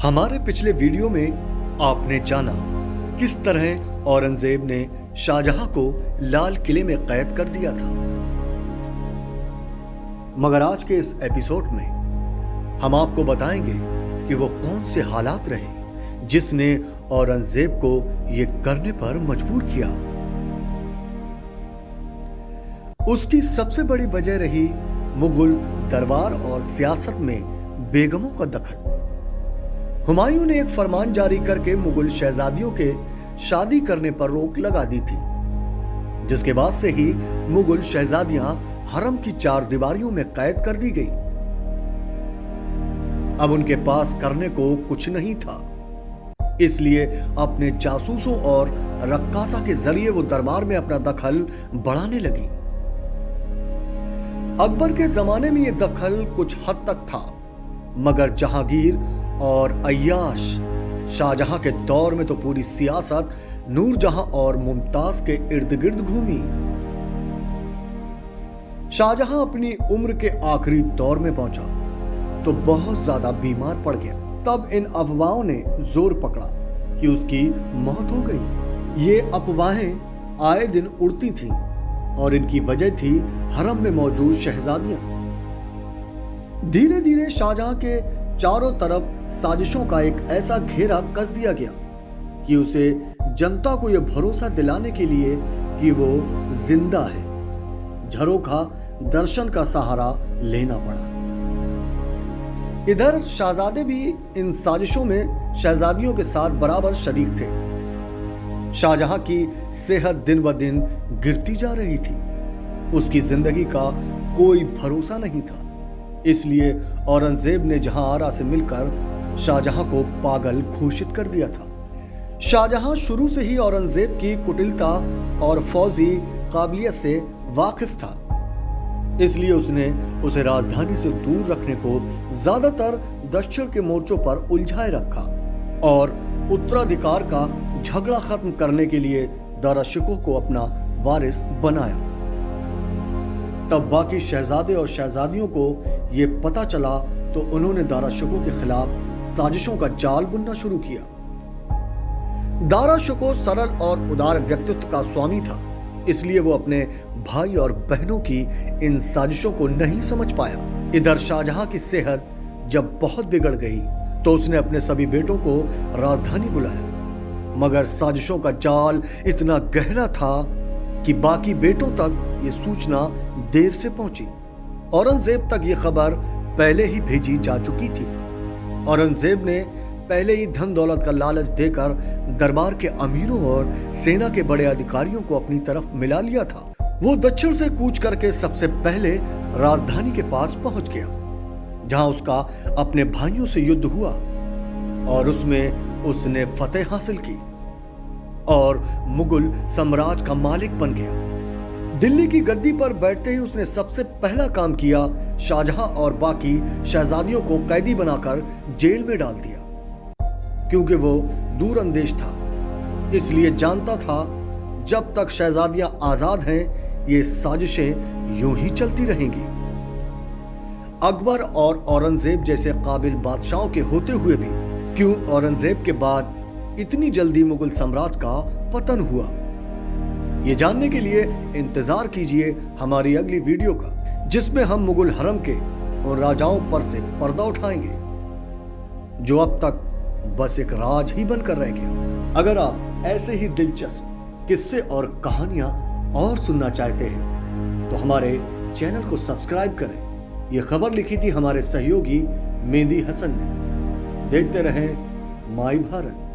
हमारे पिछले वीडियो में आपने जाना किस तरह औरंगजेब ने शाहजहां को लाल किले में कैद कर दिया था। मगर आज के इस एपिसोड में हम आपको बताएंगे कि वो कौन से हालात रहे जिसने औरंगजेब को ये करने पर मजबूर किया। उसकी सबसे बड़ी वजह रही मुगल दरबार और सियासत में बेगमों का दखल। हुमायूं ने एक फरमान जारी करके मुगल शहजादियों के शादी करने पर रोक लगा दी थी, जिसके बाद से ही मुगल शहजादियां हरम की चार दीवारियों में कैद कर दी गई। अब उनके पास करने को कुछ नहीं था, इसलिए अपने जासूसों और रक्कासा के जरिए वो दरबार में अपना दखल बढ़ाने लगी। अकबर के जमाने में यह दखल कुछ हद तक था, मगर जहांगीर और अय्याश शाहजहां के दौर में तो पूरी सियासत नूरजहां और मुमताज के इर्द गिर्द घूमी। शाहजहां अपनी उम्र के आखिरी दौर में पहुंचा तो बहुत ज्यादा बीमार पड़ गया। तब इन अफवाहों ने जोर पकड़ा कि उसकी मौत हो गई। ये अफवाहें आए दिन उड़ती थीं और इनकी वजह थी हरम में मौजूद शहजादियां। धीरे धीरे शाहजहां के चारों तरफ साजिशों का एक ऐसा घेरा कस दिया गया कि उसे जनता को यह भरोसा दिलाने के लिए कि वो जिंदा है, झरोखा दर्शन का सहारा लेना पड़ा। इधर शहजादे भी इन साजिशों में शहजादियों के साथ बराबर शरीक थे। शाहजहां की सेहत दिन ब दिन गिरती जा रही थी, उसकी जिंदगी का कोई भरोसा नहीं था। इसलिए औरंगजेब ने जहांआरा से मिलकर शाहजहां को पागल घोषित कर दिया था। शाहजहां शुरू से ही औरंगजेब की कुटिलता और फौजी काबिलियत से वाकिफ था, इसलिए उसने उसे राजधानी से दूर रखने को ज्यादातर दक्षिण के मोर्चों पर उलझाए रखा और उत्तराधिकार का झगड़ा खत्म करने के लिए दाराशिकोह को अपना वारिस बनाया। तब बाकी शहजादे और शहजादियों को यह पता चला तो उन्होंने दाराशिकोह के खिलाफ साजिशों का जाल बुनना शुरू किया। दाराशिकोह सरल और उदार व्यक्तित्व का स्वामी था, इसलिए वो अपने भाई और बहनों की इन साजिशों को नहीं समझ पाया। इधर शाहजहां की सेहत जब बहुत बिगड़ गई तो उसने अपने सभी बेटों को राजधानी बुलाया, मगर साजिशों का जाल इतना गहरा था कि बाकी बेटों तक ये सूचना देर से पहुंची। औरंगजेब तक ये खबर पहले ही भेजी जा चुकी थी। औरंगजेब ने पहले ही धन दौलत का लालच देकर दरबार के अमीरों और सेना के बड़े अधिकारियों को अपनी तरफ मिला लिया था। वो दक्षिण से कूच करके सबसे पहले राजधानी के पास पहुंच गया, जहां उसका अपने भाइयों से युद्ध हुआ और उसमें उसने फतेह हासिल की और मुगल साम्राज्य का मालिक बन गया। दिल्ली की गद्दी पर बैठते ही उसने सबसे पहला काम किया, शाहजहां और बाकी शहजादियों को कैदी बनाकर जेल में डाल दिया। क्योंकि वो दूरअंदेश था, इसलिए जानता था जब तक शहजादियां आजाद हैं ये साजिशें यूं ही चलती रहेंगी। अकबर और औरंगजेब जैसे काबिल बादशाहों के होते हुए भी क्यों औरंगजेब के बाद इतनी जल्दी मुगल साम्राज्य का पतन हुआ, ये जानने के लिए इंतजार कीजिए हमारी अगली वीडियो का, जिसमें हम मुगल हरम के और राजाओं पर से पर्दा उठाएंगे जो अब तक बस एक राज ही बनकर रह गया। अगर आप ऐसे ही दिलचस्प किस्से और कहानियां और सुनना चाहते हैं तो हमारे चैनल को सब्सक्राइब करें। यह खबर लिखी थी हमारे सहयोगी मेहदी हसन ने। देखते रहें माई भारत।